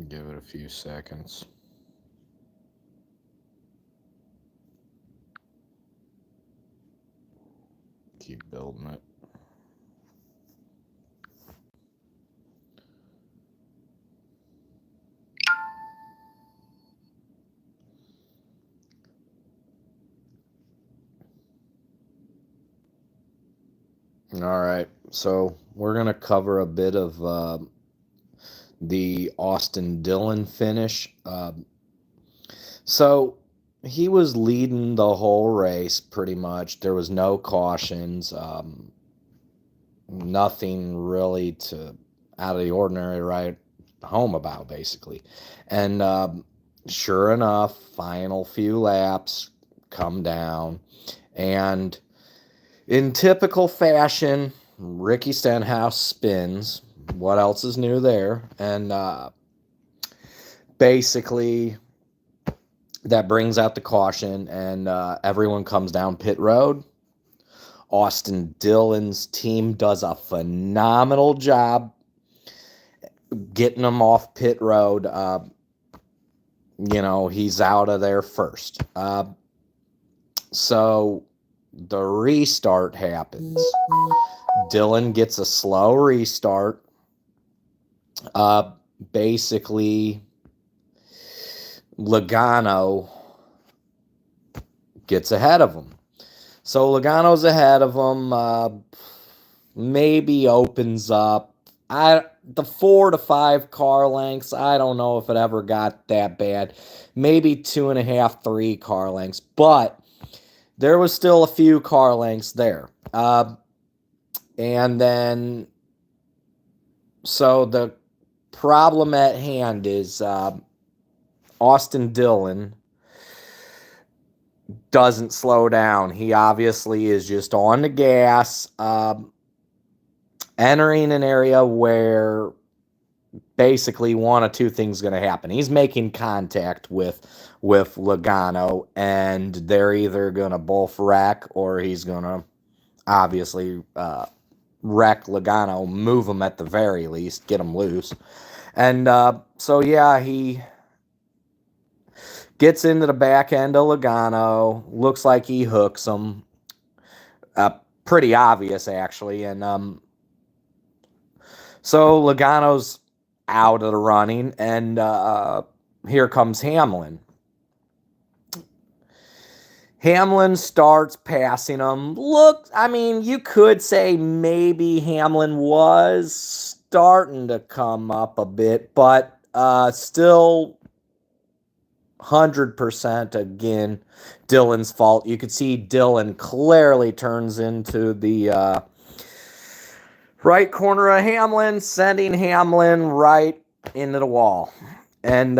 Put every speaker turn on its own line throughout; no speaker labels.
Give it a few seconds. Keep building it. All right, so we're gonna cover a bit of the Austin Dillon finish. So he was leading the whole race pretty much. There was no cautions, nothing really to out of the ordinary right home about basically. And sure enough, final few laps come down, and in typical fashion, Ricky Stenhouse spins. What else is new there? And basically, that brings out the caution, and everyone comes down pit road. Austin Dillon's team does a phenomenal job getting them off pit road. He's out of there first. So the restart happens. Dillon gets a slow restart. Basically, Logano gets ahead of him. So Logano's ahead of him. Maybe opens up. The 4 to 5 car lengths, I don't know if it ever got that bad. Maybe 2.5, 3 car lengths. But there was still a few car lengths there. And then, so the problem at hand is Austin Dillon doesn't slow down. He obviously is just on the gas, entering an area where basically one of two things is going to happen. He's making contact with Logano, and they're either going to both wreck, or he's going to obviously wreck Logano, move him at the very least, get him loose. And so, yeah, he gets into the back end of Logano. Looks like he hooks him. Pretty obvious, actually. And so Logano's out of the running, and here comes Hamlin. Hamlin starts passing him. Look, I mean, you could say maybe Hamlin was starting to come up a bit, but still 100% again Dillon's fault. You could see Dillon clearly turns into the right corner of Hamlin, sending Hamlin right into the wall. And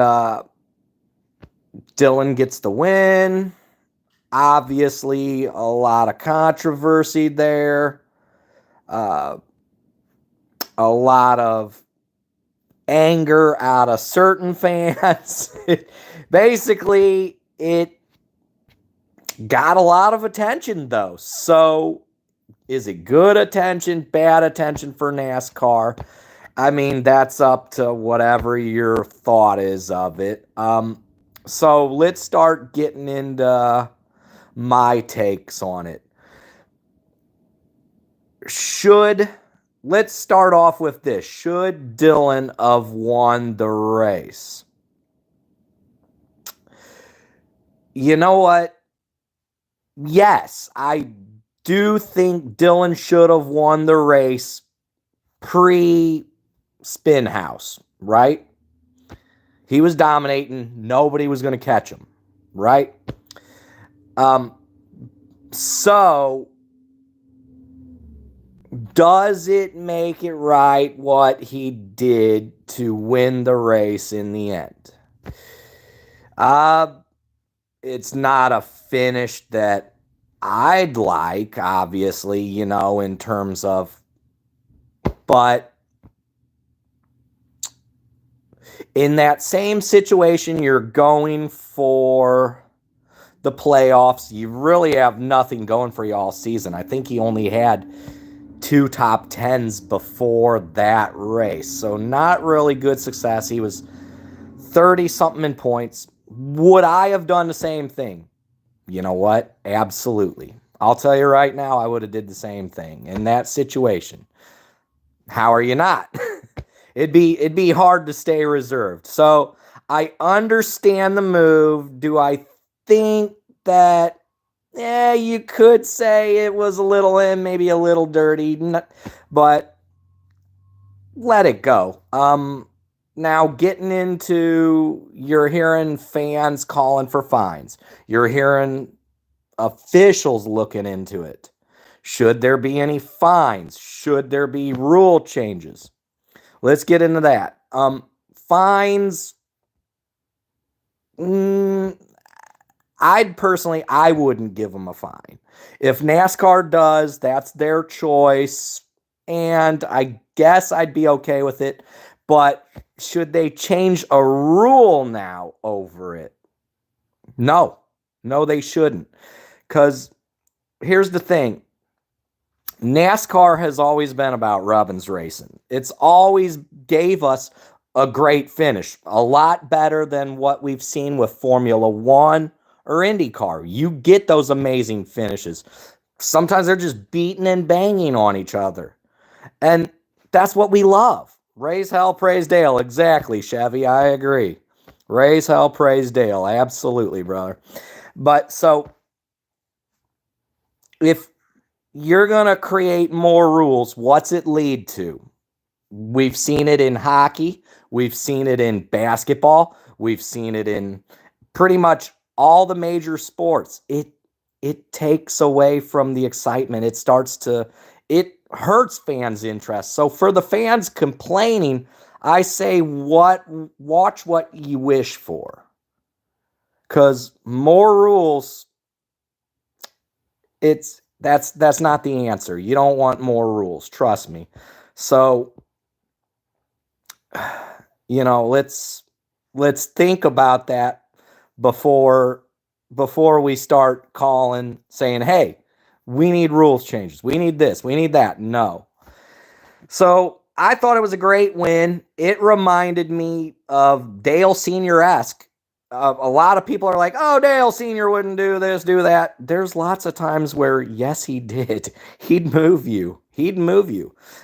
Dillon gets the win. Obviously, a lot of controversy there. A lot of anger out of certain fans. Basically, it got a lot of attention, though. So, is it good attention, bad attention for NASCAR? I mean, that's up to whatever your thought is of it. So, let's start getting into my takes on it. Let's start off with this. Should Dillon have won the race? You know what? Yes, I do think Dillon should have won the race pre-spin house, right? He was dominating. Nobody was going to catch him, right? So, does it make it right what he did to win the race in the end? It's not a finish that I'd like, obviously, in terms of, but in that same situation, you're going for the playoffs. You really have nothing going for you all season. I think he only had 2 top 10s before that race. So not really good success. He was 30 something in points. Would I have done the same thing? You know what? Absolutely. I'll tell you right now, I would have did the same thing in that situation. How are you not? it'd be hard to stay reserved. So I understand the move. Do I think that you could say it was a little maybe a little dirty, but let it go. Now getting into, you're hearing fans calling for fines. You're hearing officials looking into it. Should there be any fines? Should there be rule changes? Let's get into that. Fines. I wouldn't give them a fine. If NASCAR does, that's their choice, and I guess I'd be okay with it. But should they change a rule now over it? No, they shouldn't. Because here's the thing. NASCAR has always been about Robbins racing. It's always gave us a great finish, a lot better than what we've seen with Formula One or IndyCar. You get those amazing finishes. Sometimes they're just beating and banging on each other. And that's what we love. Raise hell, praise Dale. Exactly, Chevy. I agree. Raise hell, praise Dale. Absolutely, brother. But so, if you're going to create more rules, what's it lead to? We've seen it in hockey. We've seen it in basketball. We've seen it in pretty much all the major sports. It takes away from the excitement. It hurts fans' interest. So for the fans complaining, I say watch what you wish for. Because more rules, that's not the answer. You don't want more rules, trust me. So, let's think about that before we start saying, hey, we need rules changes. We need this. We need that. No. So I thought it was a great win. It reminded me of Dale Sr.-esque. A lot of people are like, oh, Dale Sr. wouldn't do this, do that. There's lots of times where, yes, he did. He'd move you.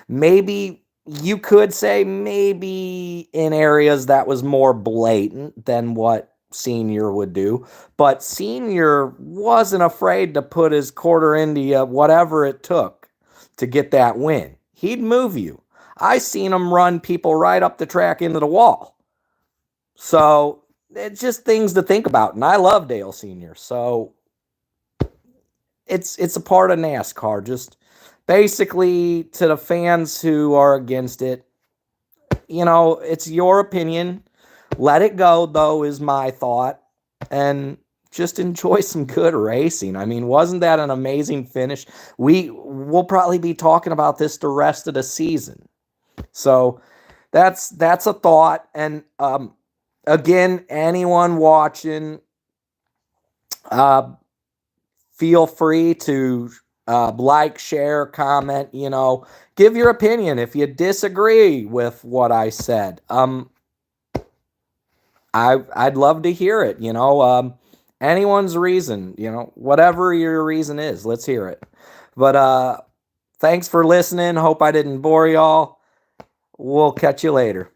Maybe you could say maybe in areas that was more blatant than what Senior would do, but Senior wasn't afraid to put his quarter into you, whatever it took to get that win. He'd move you. I seen him run people right up the track into the wall. So it's just things to think about, and I love Dale Senior. So it's a part of NASCAR. Just basically to the fans who are against it, it's your opinion. Let it go, though, is my thought. And just enjoy some good racing. I mean, wasn't that an amazing finish? We'll probably be talking about this the rest of the season. So that's a thought. And again, anyone watching, feel free to like, share, comment, give your opinion if you disagree with what I said. I'd love to hear it, anyone's reason, whatever your reason is, let's hear it. But thanks for listening. Hope I didn't bore y'all. We'll catch you later.